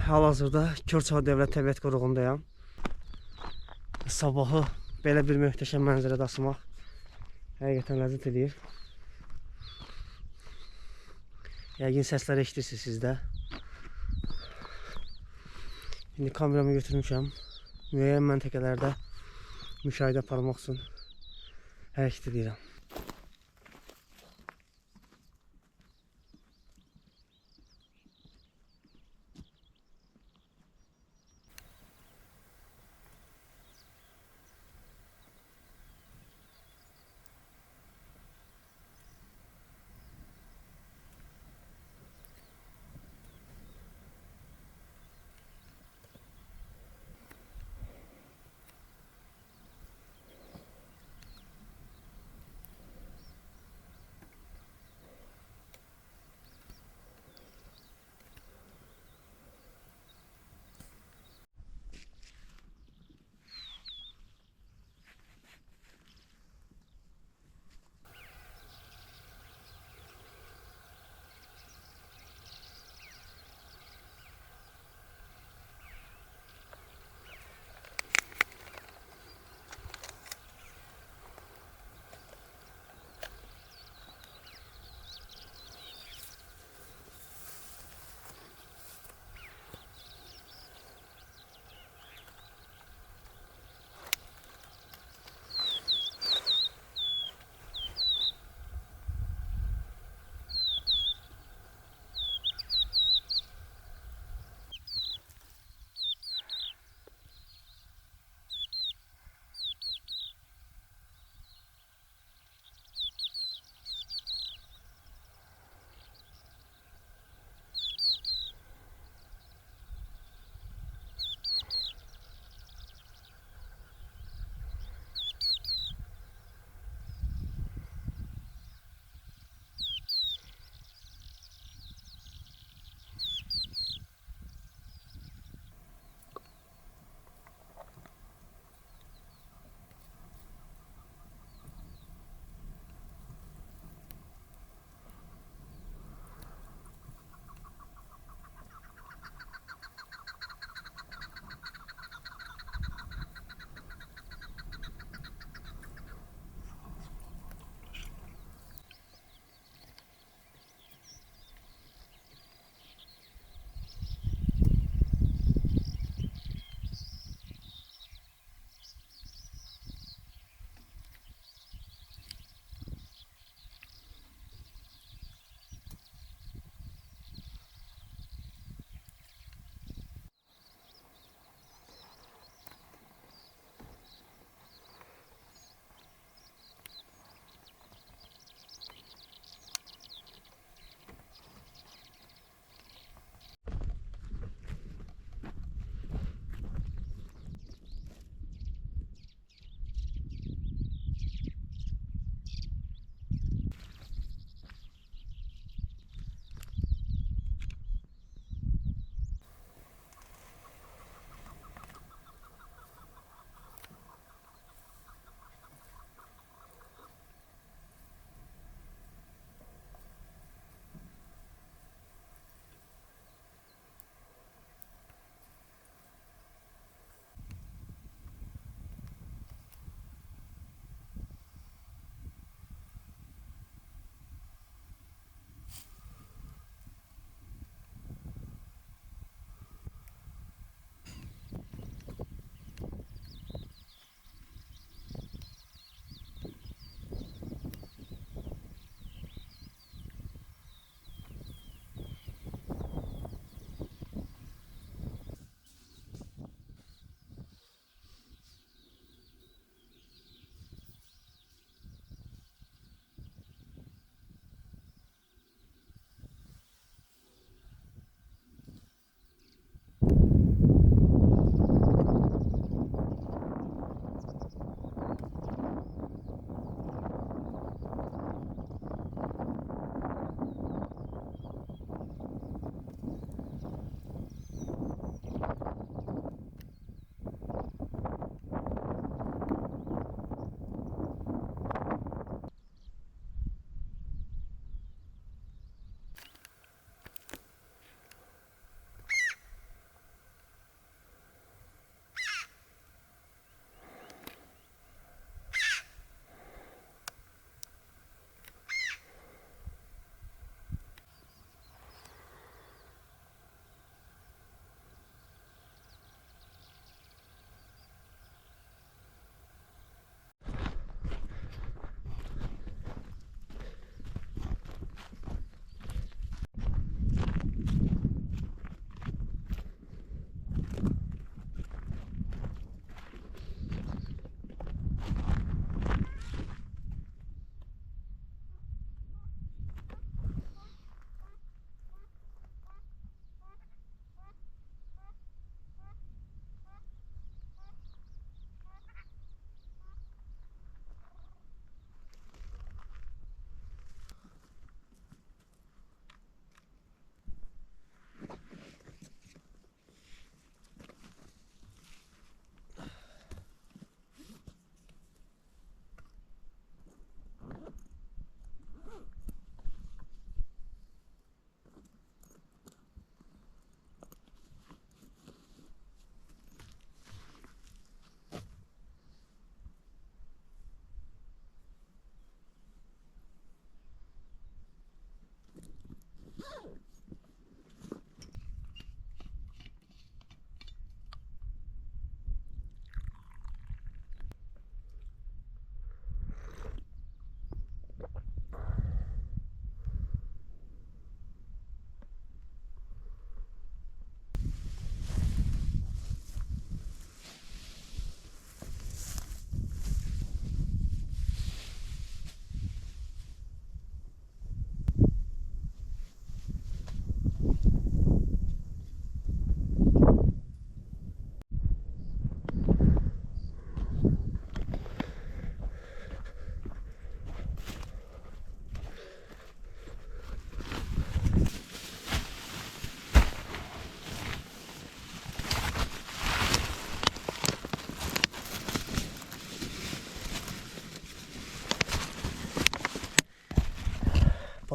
hal-hazırda Körçay Dövlət Təbiət Qoruğundayam. Sabahı belə bir möhtəşəm mənzərədə asmaq həqiqətən ləzzət edir. Yəqin səsləri eşidirsiniz siz də. İndi kameramı götürmüşəm. Müəyyən məntəqələrdə müşahidə aparmaq üçün hərəkət edirəm.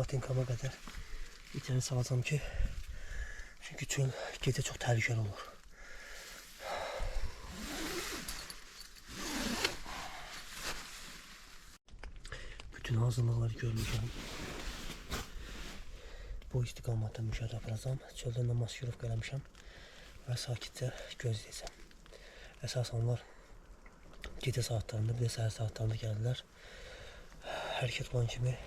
Batinkama qədər içəri salacam ki, çünki çöl gecə çox təhlükəli olur. Bütün hazırlıqları görmüşəm. Bu istiqamətdə müşahidə aparacam. Çöldə də maskirovka eləmişəm və sakitcə gözləyəcəm. Əsasən onlar gecə saatlarında, bir də səhər saatlarında gəldilər. Hərəkət olan kimi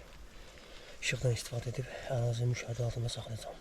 işıqdan istifadə edib ərazini müşahidə altında saxlayacam.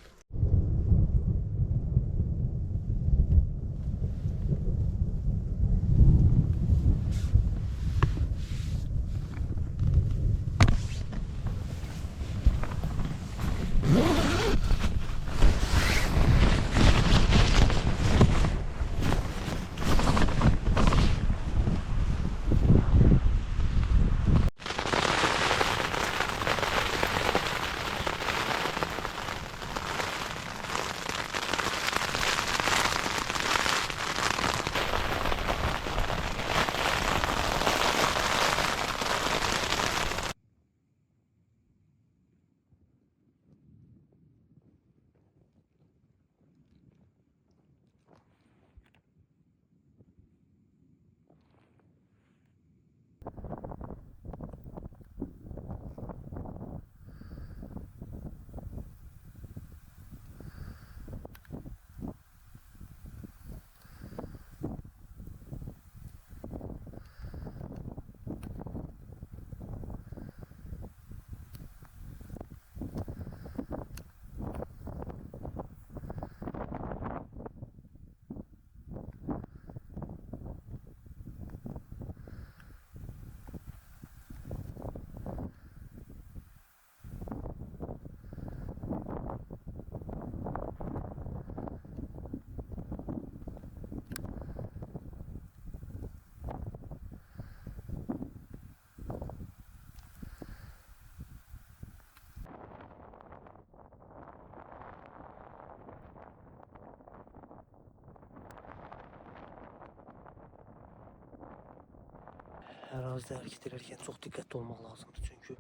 Ərazidə hərəkət edərkən çox diqqətli olmaq lazımdır, çünki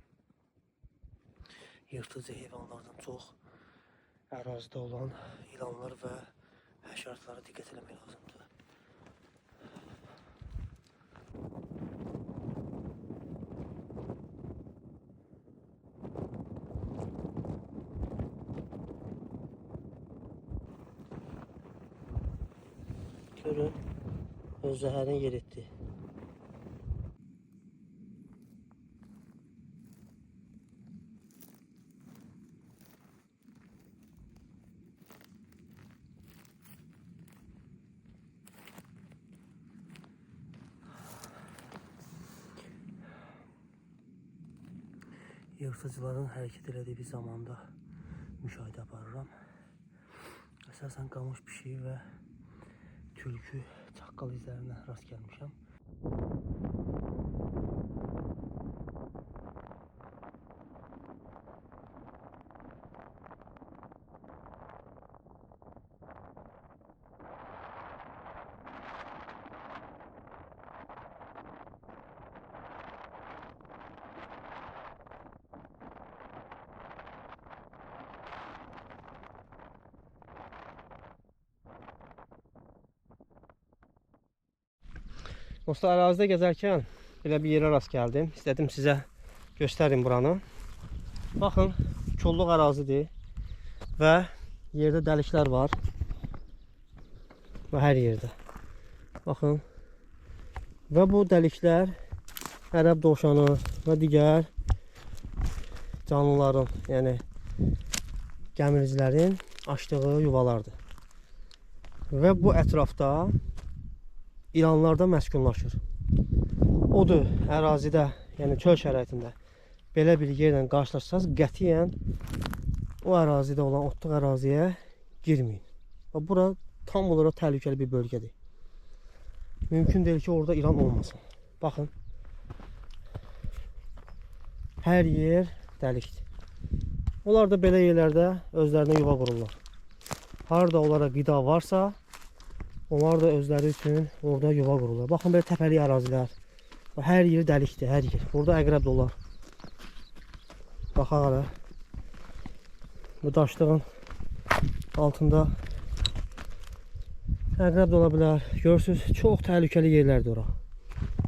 yırtıcı heyvanlardan çox ərazidə olan ilanlar və həşəratlara diqqət etmək lazımdır. Görün, öz zəhərini yer etdi. Yırtıcıların hərəkət elədiyi bir zamanda müşahidə aparıram. Əsasən qamış pişiyi və tülkü, çaqqal izlərinə rast gəlmişəm. Dostlar, ərazidə gəzərkən belə bir yerə rast gəldim. İstədim sizə göstərim buranı. Baxın, kolluq ərazidir və yerdə dəliklər var. Və hər yerdə. Baxın. Və bu dəliklər ərəb dovşanı və digər canlıların, yəni gəmiricilərin açdığı yuvalardır. Və bu ətrafda ilanlar da məskunlaşır. Odur, ərazidə, yəni çöl şəraitində belə bir yerlə qarşılaşsanız, qətiyyən o ərazidə olan otluq əraziyə girməyin. Və bura tam olaraq təhlükəli bir bölgədir. Mümkün deyil ki, orada ilan olmasın. Baxın. Hər yer dəlikdir. Onlar da belə yerlərdə özlərinə yuva qururlar. Harada onlara qida varsa, onlar da özləri üçün orada yuva qururlar. Baxın, belə təpəli ərazilər. Hər yeri dəlikdir, hər yer. Burada əqrəb də olar. Baxaq hələ. Bu daşlığın altında əqrəb də ola bilər. Görürsünüz, çox təhlükəli yerlərdir ora.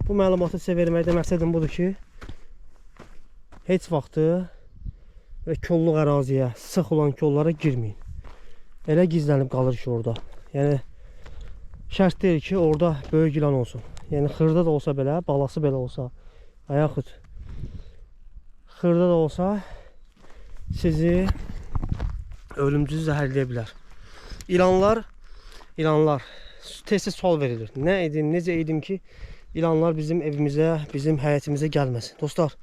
Bu məlumatı sizə verməkdə məqsədim budur ki, heç vaxtı və kolluq əraziyə, sıx olan kollara girməyin. Elə gizlənib qalır ki orada. Yəni şərt deyil ki, orada böyük ilan olsun. Yəni xırda da olsa belə, balası belə olsa, və yaxud xırda da olsa sizi ölümcül zəhərləyə bilər. İlanlar tez-tez sual verilir. Nə edim, necə edim ki, ilanlar bizim evimizə, bizim həyətimizə gəlməsin. Dostlar,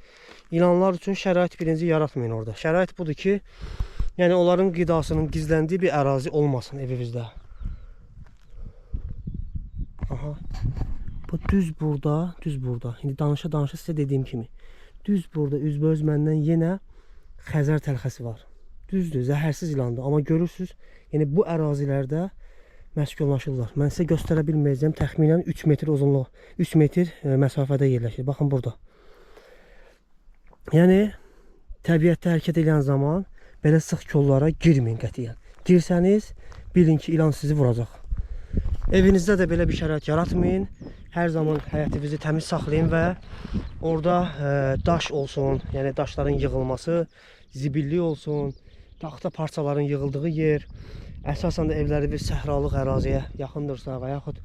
ilanlar üçün şərait birinci yaratmayın orada. Şərait budur ki, yəni onların qidasının gizləndiyi bir ərazi olmasın evinizdə. Aha. Bu düz burada. İndi danışa sizə dediyim kimi. Düz burada üzbəüz məndən yenə Xəzər təlxəsi var. Düzdür, zəhərsiz ilandır. Amma görürsünüz, yəni bu ərazilərdə məskunlaşırlar. Mən sizə göstərə bilməyəcəm. Təxminən 3 metr uzunluq, 3 metr məsafədə yerləşir. Baxın burada. Yəni təbiətdə hərəkət edən zaman belə sıx kollara girməyin qətiyyən. Girsəniz, bilin ki, ilan sizi vuracaq. Evinizdə də belə bir şərait yaratmayın. Hər zaman həyətinizi təmiz saxlayın və orada daş olsun, yəni daşların yığılması, zibillik olsun, taxta parçaların yığıldığı yer, əsasən də evləri bir səhralıq əraziyə yaxındırsa və yaxud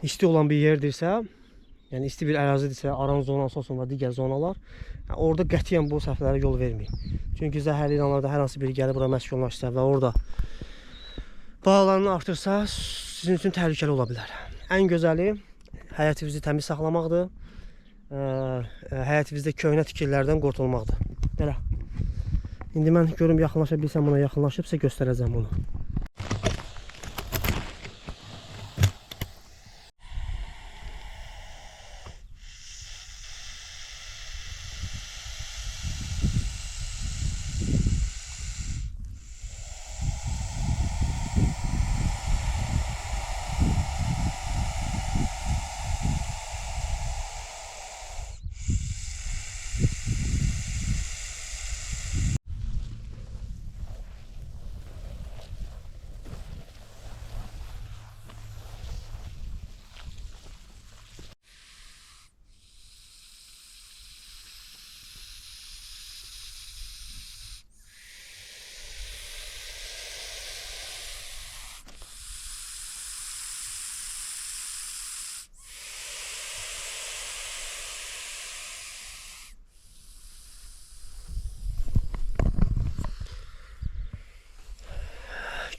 isti olan bir yerdirsə, yəni isti bir ərazidirsə, aran zonası olsun və digər zonalar, yəni orada qətiyyən bu səhvlərə yol verməyin. Çünki zəhərli ilanlarda hər hansı biri gəlib bura məskunlaşsa və orada bağlarını artırsa, sizin üçün təhlükəli ola bilər. Ən gözəli həyətinizi təmiz saxlamaqdır. Həyətinizdə köhnə tikililərdən qurtulmaqdır. Belə. İndi mən görüm yaxınlaşa bilsəm buna yaxınlaşıb sizə göstərəcəm bunu.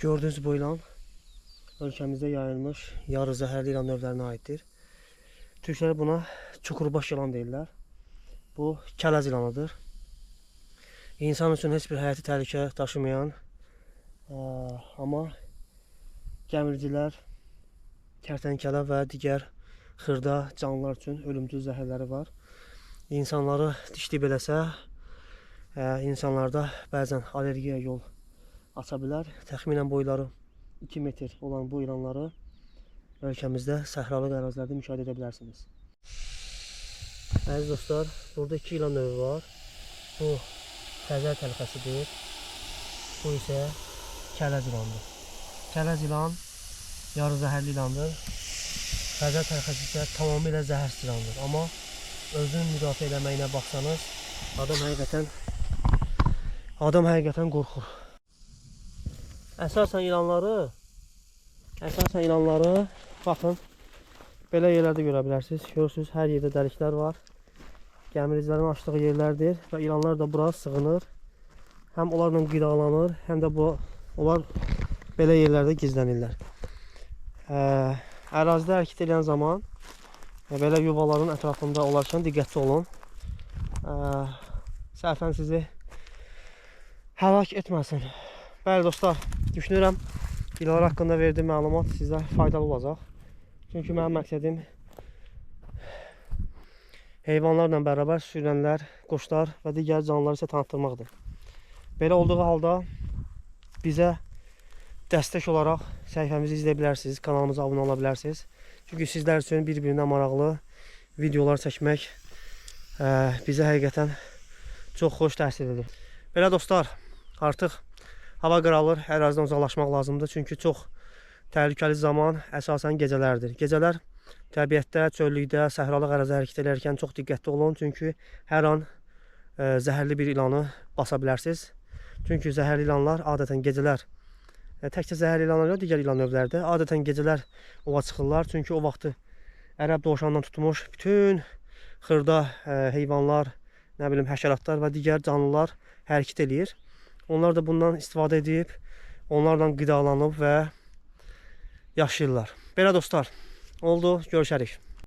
Gördüğünüz bu ilan ölkəmizdə yayılmış yarı zəhərli ilan növlərinə aiddir. Türklər buna çukurbaş ilan deyirlər. Bu kələz ilanıdır. İnsan üçün heç bir həyati təhlükə daşımayan, amma gəmiricilər, kərtənkələ və digər xırda canlılar üçün ölümcül zəhərləri var. İnsanları dişləyib eləsə, insanlarda bəzən allergiya yol aça bilər. Təxminən boyları 2 metr olan bu ilanları ölkəmizdə səhralıq ərazilərdə müşahidə edə bilərsiniz. Əziz dostlar, burada 2 ilan növü var. Bu Xəzər təlxəsidir. Bu isə kələz ilandır. Kələz ilan yarı zəhərli ilandır. Xəzər təlxəsi isə tamamilə zəhərsiz ilandır. Amma özünü müdafiə eləməyinə baxsanız, adam həqiqətən qorxur. Əsasən ilanları baxın, belə yerlərdə görə bilərsiniz. Görürsünüz, hər yerdə dəliklər var. Gəmiricilərin açdığı yerlərdir və ilanlar da bura sığınır. Həm onlarla qidalanır, həm də onlar belə yerlərdə gizlənirlər. Ərazidə hərəkət edən zaman belə yuvaların ətrafında olarkən diqqətli olun. Səhvən sizi həlak etməsin. Bəli dostlar, düşünürəm ilanlar haqqında verdiyim məlumat sizə faydalı olacaq. Çünki mənim məqsədim heyvanlarla bərabər sürünənlər, quşlar və digər canlıları isə tanıtdırmaqdır. Belə olduğu halda bizə dəstək olaraq səhifəmizi izləyə bilərsiniz, kanalımıza abunə ola bilərsiniz. Çünki sizlər üçün bir-birinə maraqlı videolar çəkmək bizə həqiqətən çox xoş təsir edir. Belə dostlar, artıq hava qaralır, ərazidən uzaqlaşmaq lazımdır. Çünki çox təhlükəli zaman əsasən gecələrdir. Gecələr təbiətdə, çöllükdə, səhralıq ərazidə hərəkət edərkən çox diqqətli olun. Çünki hər an zəhərli bir ilanı basa bilərsiniz. Çünki zəhərli ilanlar adətən gecələr, təkcə zəhərli ilanlar yox, digər ilan növləri də adətən gecələr ova çıxırlar. Çünki o vaxtı ərəb dovşanından tutmuş bütün xırda heyvanlar, nə bilim həşəratlar və digər canlılar hərəkət eləyir. Onlar da bundan istifadə edib, onlarla qidalanıb və yaşayırlar. Belə dostlar, oldu, görüşərik.